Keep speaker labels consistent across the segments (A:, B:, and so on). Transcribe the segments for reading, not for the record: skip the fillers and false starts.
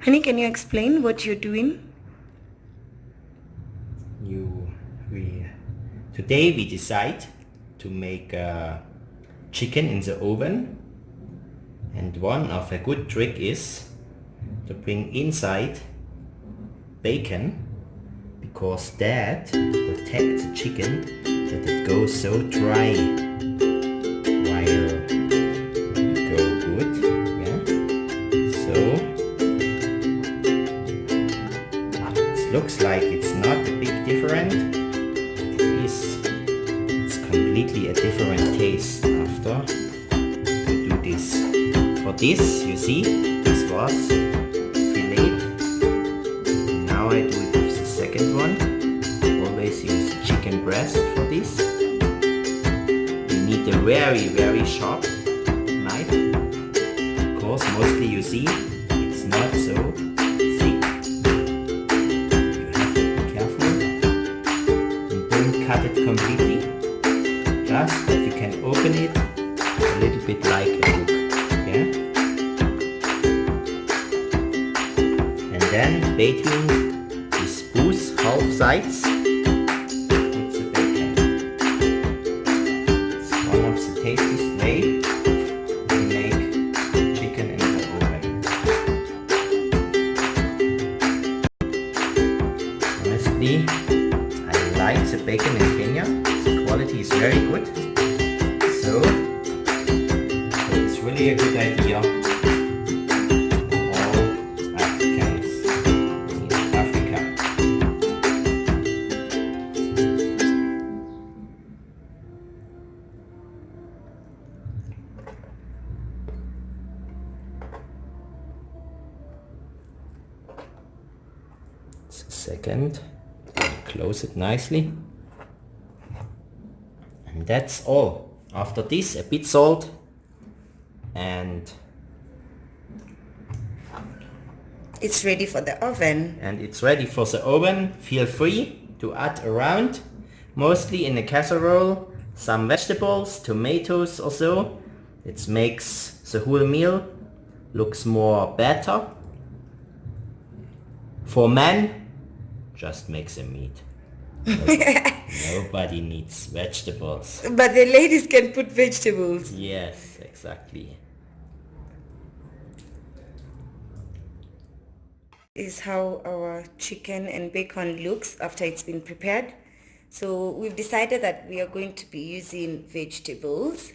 A: Honey, can you explain what you're doing?
B: Today we decide to make chicken in the oven, and one of a good trick is to bring inside bacon, because that protects the chicken that it goes so dry while you go good. Yeah. So it looks like it's not a big difference. It's completely a different taste after you do this. For this, you see, this was fillet. Now I do it with the second one. Always use chicken breast for this. You need a very sharp knife, because mostly you see it's not so thick. You have to be careful and don't cut it completely, just that you can open it a little bit like a book. Yeah? And then between these both half sides, it's the bacon. It's one of the tastiest way to make chicken in the oven. Honestly, I like the bacon in Kenya. The quality is very good. So it's really a good idea for all Africans in Africa. Second, close it nicely, and that's all. After this, a bit salt, and
A: It's ready for the oven.
B: it's ready for the oven. Feel free to add around, mostly in a casserole, some vegetables, tomatoes or so. It makes the whole meal looks more better. For men, just make the meat. Nobody needs vegetables.
A: But the ladies can put vegetables.
B: Yes, exactly.
A: Is how our chicken and bacon looks after it's been prepared. So we've decided that we are going to be using vegetables.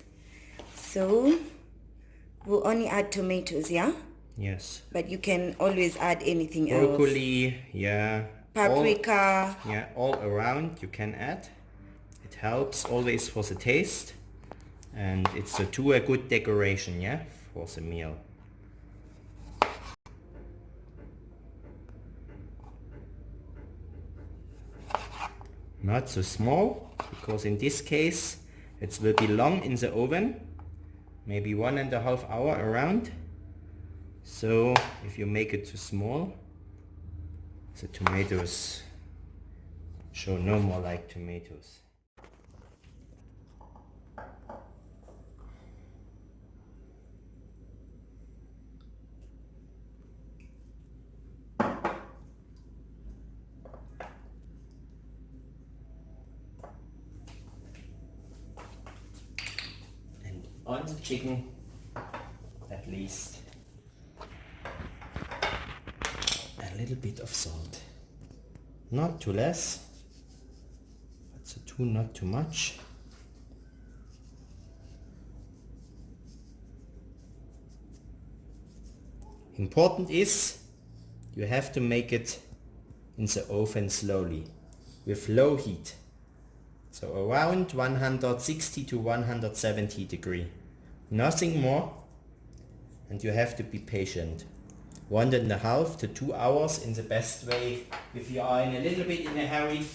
A: So we'll only add tomatoes, yeah?
B: Yes.
A: But you can always add anything else.
B: Broccoli, yeah.
A: Paprika.
B: All around you can add. It helps always for the taste, and it's a good decoration, yeah, for the meal. Not so small, because in this case it will be long in the oven, maybe 1.5 hours around. So if you make it too small, the tomatoes show no more like tomatoes. And on the chicken, at least a little bit of salt. Not too less, but not too much. Important is you have to make it in the oven slowly with low heat. So around 160 to 170 degree. Nothing more, and you have to be patient. 1.5 to 2 hours in the best way. If you are in a little bit in a hurry,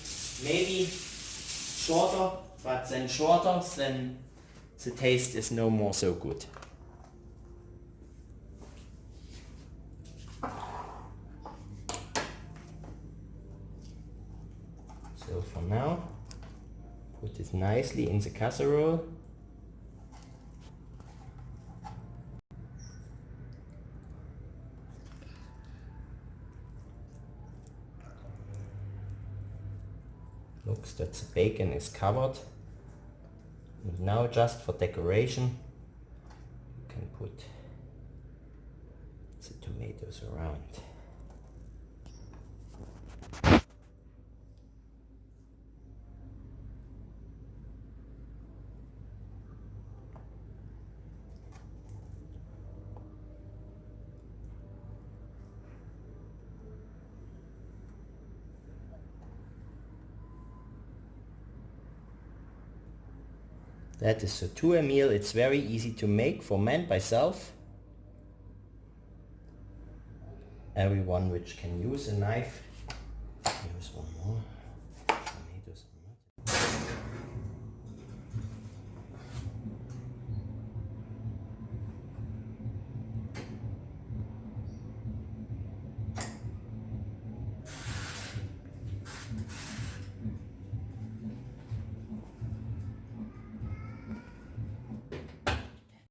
B: maybe shorter, but then shorter, then the taste is no more so good. So for now, put it nicely in the casserole. Looks that the bacon is covered. And now just for decoration, you can put the tomatoes around. That is a tour meal. It's very easy to make for man by self. Everyone which can use a knife. Here's one more. Tomatoes are not.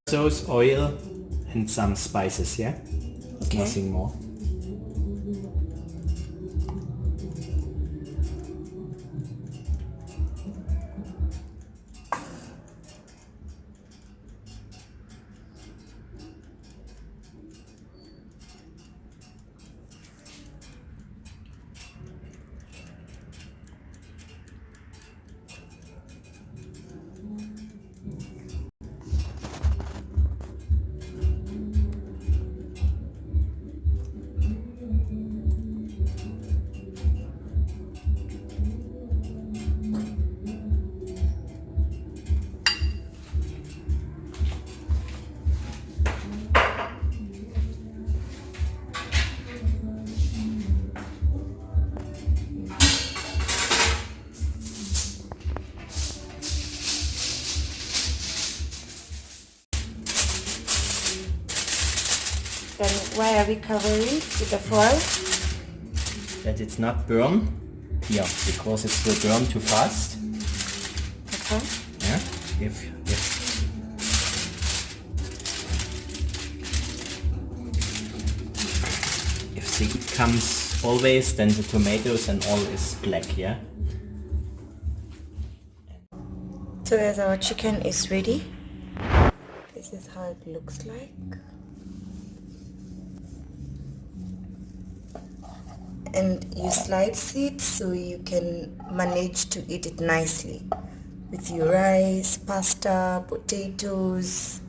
B: Sauce, oil and some spices, yeah?
A: Okay.
B: Nothing more.
A: Then why are we covering with the foil?
B: That it's not burn here, because it will burn too fast.
A: Okay.
B: Yeah. If the heat comes always, then the tomatoes and all is black, yeah.
A: So as our chicken is ready, this is how it looks like. And you slice it so you can manage to eat it nicely with your rice, pasta, potatoes,